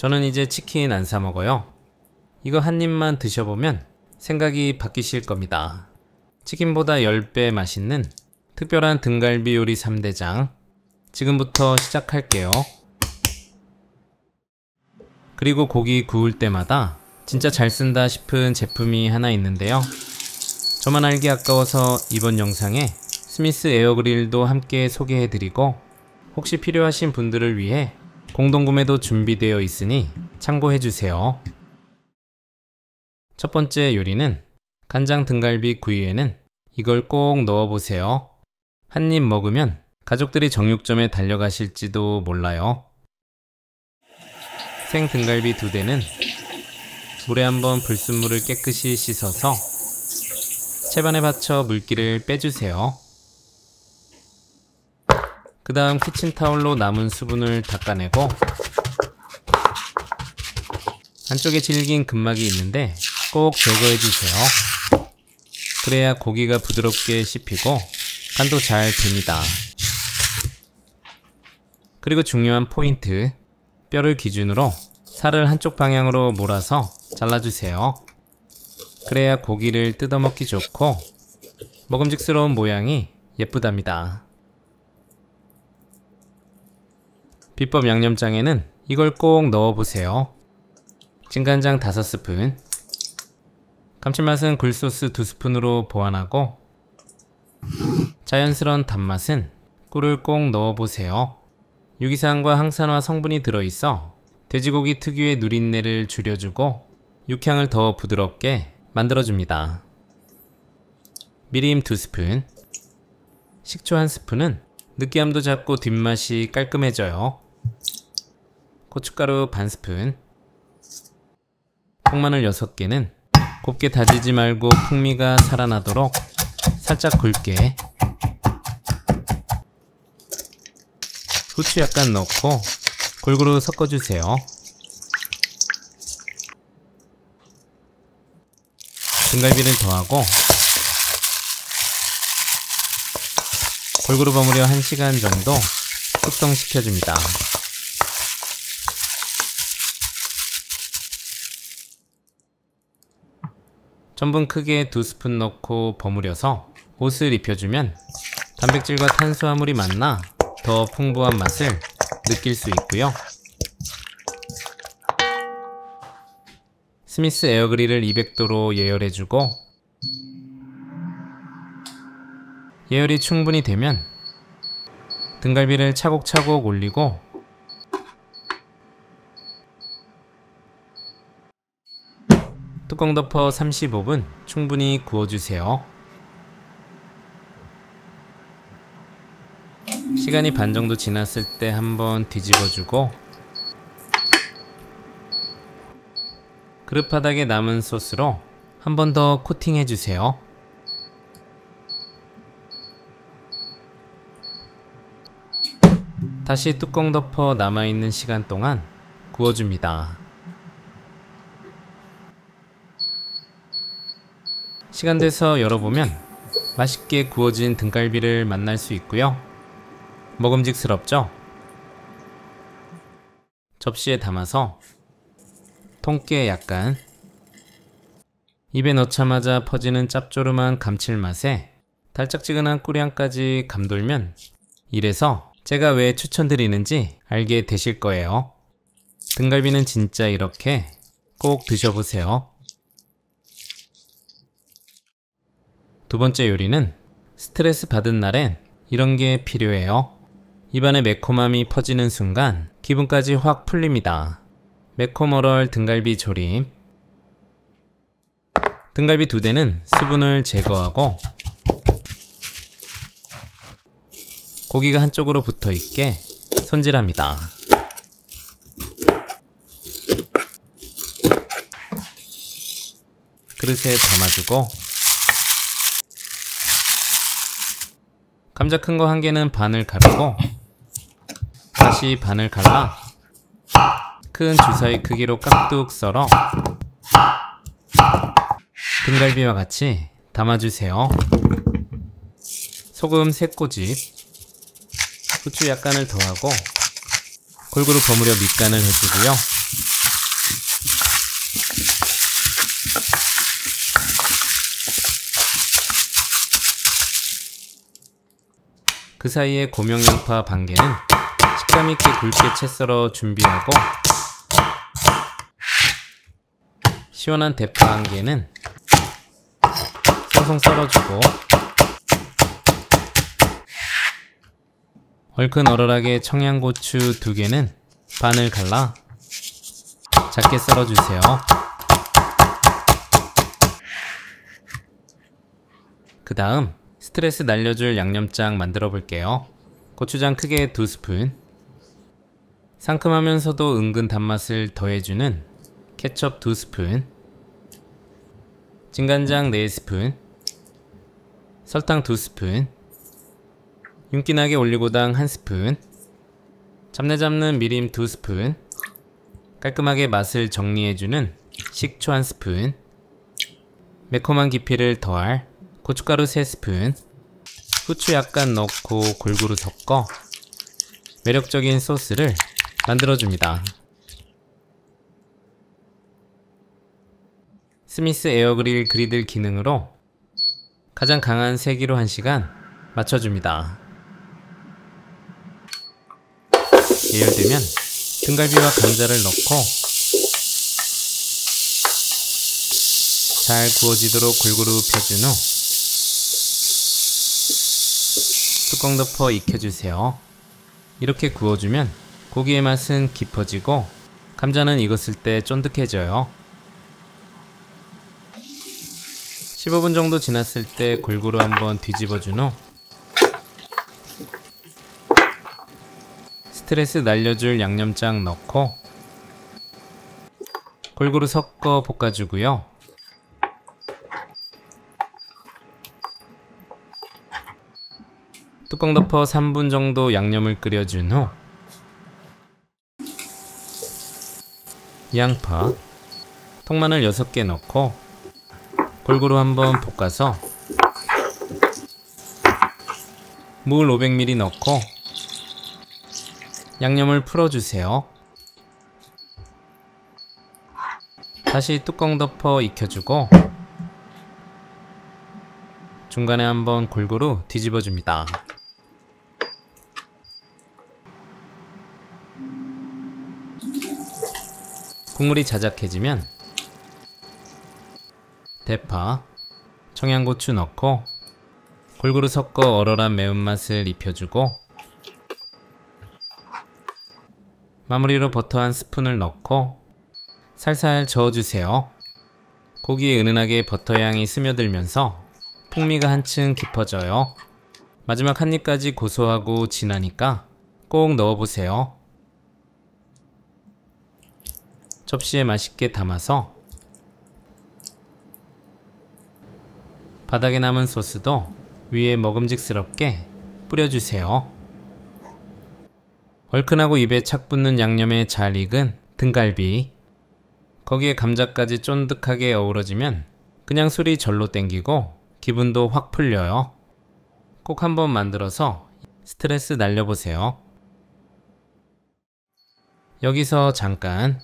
저는 이제 치킨 안 사 먹어요. 이거 한 입만 드셔보면 생각이 바뀌실 겁니다. 치킨보다 10배 맛있는 특별한 등갈비 요리 3대장. 지금부터 시작할게요. 그리고 고기 구울 때마다 진짜 잘 쓴다 싶은 제품이 하나 있는데요. 저만 알기 아까워서 이번 영상에 스미스 에어그릴도 함께 소개해드리고, 혹시 필요하신 분들을 위해 공동구매도 준비되어 있으니 참고해주세요. 첫 번째 요리는 간장 등갈비 구이에는 이걸 꼭 넣어보세요. 한 입 먹으면 가족들이 정육점에 달려가실지도 몰라요. 생 등갈비 2대는 물에 한번 불순물을 깨끗이 씻어서 채반에 받쳐 물기를 빼주세요. 그 다음 키친타올로 남은 수분을 닦아내고, 안쪽에 질긴 근막이 있는데 꼭 제거해주세요. 그래야 고기가 부드럽게 씹히고 간도 잘 됩니다. 그리고 중요한 포인트, 뼈를 기준으로 살을 한쪽 방향으로 몰아서 잘라주세요. 그래야 고기를 뜯어먹기 좋고 먹음직스러운 모양이 예쁘답니다. 비법 양념장에는 이걸 꼭 넣어보세요. 진간장 5스푼, 감칠맛은 굴소스 2스푼으로 보완하고, 자연스러운 단맛은 꿀을 꼭 넣어보세요. 유기산과 항산화 성분이 들어있어 돼지고기 특유의 누린내를 줄여주고 육향을 더 부드럽게 만들어줍니다. 미림 2스푼, 식초 1스푼은 느끼함도 잡고 뒷맛이 깔끔해져요. 고춧가루 반 스푼, 통마늘 6개는 곱게 다지지 말고 풍미가 살아나도록 살짝 굵게, 후추 약간 넣고 골고루 섞어주세요. 등갈비를 더하고 골고루 버무려 1시간 정도 숙성시켜줍니다. 전분 크게 2스푼 넣고 버무려서 옷을 입혀주면 단백질과 탄수화물이 만나 더 풍부한 맛을 느낄 수 있고요. 스미스 에어그릴을 200도로 예열해주고, 예열이 충분히 되면 등갈비를 차곡차곡 올리고 뚜껑 덮어 35분 충분히 구워주세요. 시간이 반 정도 지났을 때 한번 뒤집어주고, 그릇 바닥에 남은 소스로 한 번 더 코팅해주세요. 다시 뚜껑 덮어 남아있는 시간 동안 구워줍니다. 시간 돼서 열어보면 맛있게 구워진 등갈비를 만날 수 있고요. 먹음직스럽죠? 접시에 담아서 통깨 약간, 입에 넣자마자 퍼지는 짭조름한 감칠맛에 달짝지근한 꿀향까지 감돌면 이래서 제가 왜 추천드리는지 알게 되실 거예요. 등갈비는 진짜 이렇게 꼭 드셔보세요. 두 번째 요리는 스트레스 받은 날엔 이런 게 필요해요. 입안에 매콤함이 퍼지는 순간 기분까지 확 풀립니다. 매콤어럴 등갈비 조림. 등갈비 2대는 수분을 제거하고 고기가 한쪽으로 붙어있게 손질합니다. 그릇에 담아주고, 감자 큰 거 1개는 반을 가르고 다시 반을 갈라 큰 주사위 크기로 깍둑 썰어 등갈비와 같이 담아주세요. 소금 3꼬집, 후추 약간을 더하고 골고루 버무려 밑간을 해주고요. 그 사이에 고명양파 반 개는 식감 있게 굵게 채 썰어 준비하고, 시원한 대파 한 개는 송송 썰어주고, 얼큰 얼얼하게 청양고추 2개는 반을 갈라 작게 썰어주세요. 그 다음 스트레스 날려줄 양념장 만들어 볼게요. 고추장 크게 2스푼, 상큼하면서도 은근 단맛을 더해주는 케첩 2스푼, 진간장 4스푼, 설탕 2스푼, 윤기나게 올리고당 1스푼, 잡내 잡는 미림 2스푼, 깔끔하게 맛을 정리해주는 식초 1스푼, 매콤한 깊이를 더할 고춧가루 3스푼, 후추 약간 넣고 골고루 섞어 매력적인 소스를 만들어줍니다. 스미스 에어그릴 그리들 기능으로 가장 강한 세기로 1시간 맞춰줍니다. 예열되면 등갈비와 감자를 넣고 잘 구워지도록 골고루 펴준 후 뚜껑 덮어 익혀주세요. 이렇게 구워주면 고기의 맛은 깊어지고 감자는 익었을 때 쫀득해져요. 15분 정도 지났을 때 골고루 한번 뒤집어준 후 스트레스 날려줄 양념장 넣고 골고루 섞어 볶아주고요. 뚜껑 덮어 3분 정도 양념을 끓여준 후 양파, 통마늘 6개 넣고 골고루 한번 볶아서 물 500ml 넣고 양념을 풀어주세요. 다시 뚜껑 덮어 익혀주고 중간에 한번 골고루 뒤집어줍니다. 국물이 자작해지면 대파, 청양고추 넣고 골고루 섞어 얼얼한 매운맛을 입혀주고 마무리로 버터 1스푼을 넣고 살살 저어주세요. 고기에 은은하게 버터향이 스며들면서 풍미가 한층 깊어져요. 마지막 한 입까지 고소하고 진하니까 꼭 넣어보세요. 접시에 맛있게 담아서 바닥에 남은 소스도 위에 먹음직스럽게 뿌려주세요. 얼큰하고 입에 착 붙는 양념에 잘 익은 등갈비, 거기에 감자까지 쫀득하게 어우러지면 그냥 술이 절로 땡기고 기분도 확 풀려요. 꼭 한번 만들어서 스트레스 날려보세요. 여기서 잠깐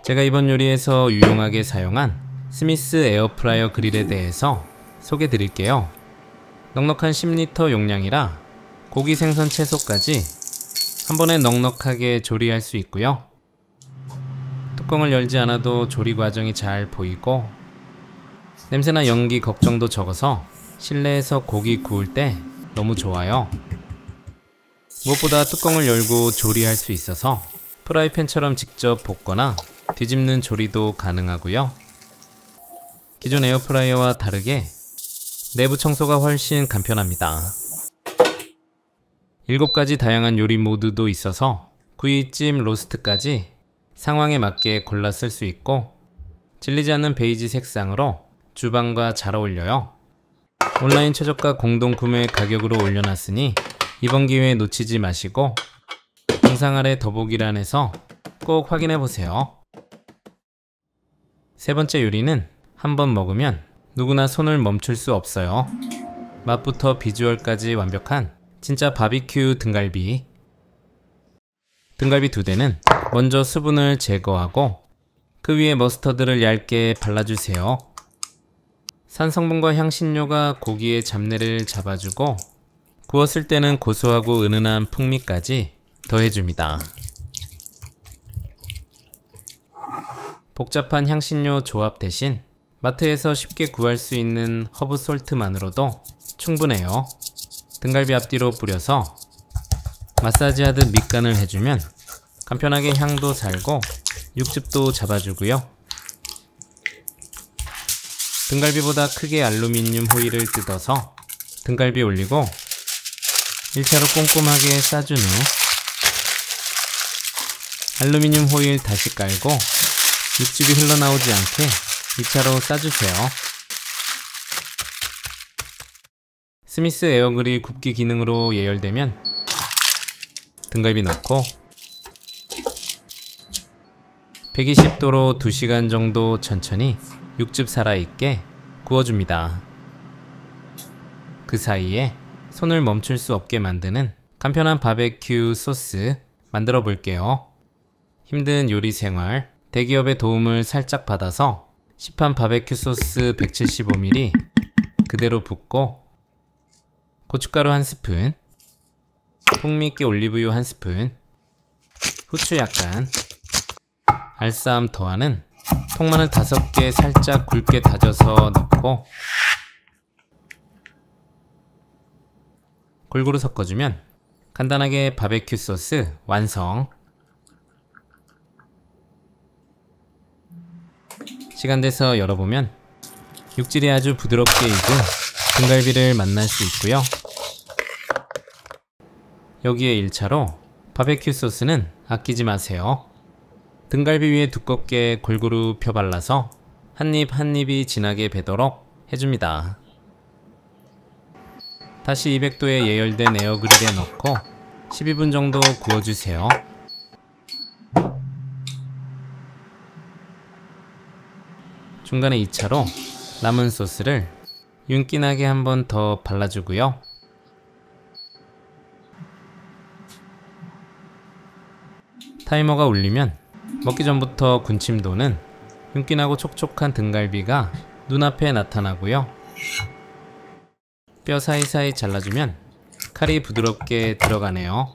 제가 이번 요리에서 유용하게 사용한 스미스 에어프라이어 그릴에 대해서 소개 드릴게요. 넉넉한 10리터 용량이라 고기, 생선, 채소까지 한 번에 넉넉하게 조리할 수 있고요. 뚜껑을 열지 않아도 조리 과정이 잘 보이고 냄새나 연기 걱정도 적어서 실내에서 고기 구울 때 너무 좋아요. 무엇보다 뚜껑을 열고 조리할 수 있어서 프라이팬처럼 직접 볶거나 뒤집는 조리도 가능하고요. 기존 에어프라이어와 다르게 내부 청소가 훨씬 간편합니다. 7가지 다양한 요리 모드도 있어서 구이, 찜, 로스트까지 상황에 맞게 골라 쓸 수 있고 질리지 않는 베이지 색상으로 주방과 잘 어울려요. 온라인 최저가 공동 구매 가격으로 올려놨으니 이번 기회에 놓치지 마시고 영상 아래 더보기란에서 꼭 확인해보세요. 세 번째 요리는 한번 먹으면 누구나 손을 멈출 수 없어요. 맛부터 비주얼까지 완벽한 진짜 바비큐 등갈비. 등갈비 2대는 먼저 수분을 제거하고 그 위에 머스터드를 얇게 발라주세요. 산성분과 향신료가 고기의 잡내를 잡아주고 구웠을 때는 고소하고 은은한 풍미까지 더해줍니다. 복잡한 향신료 조합 대신 마트에서 쉽게 구할 수 있는 허브 솔트만으로도 충분해요. 등갈비 앞뒤로 뿌려서 마사지하듯 밑간을 해주면 간편하게 향도 살고 육즙도 잡아주고요. 등갈비보다 크게 알루미늄 호일을 뜯어서 등갈비 올리고 1차로 꼼꼼하게 싸준 후 알루미늄 호일 다시 깔고 육즙이 흘러나오지 않게 2차로 싸주세요. 스미스 에어그릴 굽기 기능으로 예열되면 등갈비 넣고 120도로 2시간 정도 천천히 육즙 살아있게 구워줍니다. 그 사이에 손을 멈출 수 없게 만드는 간편한 바베큐 소스 만들어 볼게요. 힘든 요리 생활, 대기업의 도움을 살짝 받아서 시판 바베큐 소스 175ml 그대로 붓고 고춧가루 1스푼, 풍미있게 올리브유 1스푼, 후추 약간, 알싸함 더하는 통마늘 5개 살짝 굵게 다져서 넣고 골고루 섞어주면 간단하게 바베큐 소스 완성. 시간 돼서 열어보면 육질이 아주 부드럽게 익은 등갈비를 만날 수 있고요. 여기에 1차로 바베큐 소스는 아끼지 마세요. 등갈비 위에 두껍게 골고루 펴발라서 한입 한입이 진하게 배도록 해줍니다. 다시 200도에 예열된 에어그릴에 넣고 12분 정도 구워주세요. 중간에 2차로 남은 소스를 윤기나게 한 번 더 발라주고요. 타이머가 울리면 먹기 전부터 군침 도는 윤기나고 촉촉한 등갈비가 눈앞에 나타나고요. 뼈 사이사이 잘라주면 칼이 부드럽게 들어가네요.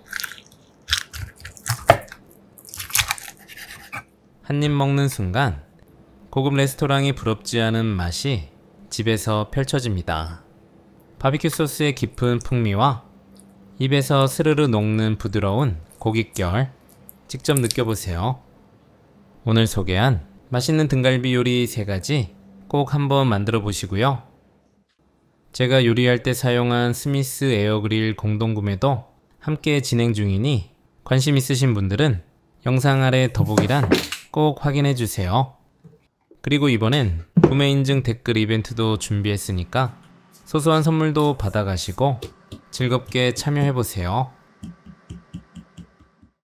한 입 먹는 순간 고급 레스토랑이 부럽지 않은 맛이 집에서 펼쳐집니다. 바비큐 소스의 깊은 풍미와 입에서 스르르 녹는 부드러운 고깃결 직접 느껴보세요. 오늘 소개한 맛있는 등갈비 요리 3가지 꼭 한번 만들어 보시고요. 제가 요리할 때 사용한 스미스 에어그릴 공동구매도 함께 진행 중이니 관심 있으신 분들은 영상 아래 더보기란 꼭 확인해 주세요. 그리고 이번엔 구매 인증 댓글 이벤트도 준비했으니까 소소한 선물도 받아가시고 즐겁게 참여해보세요.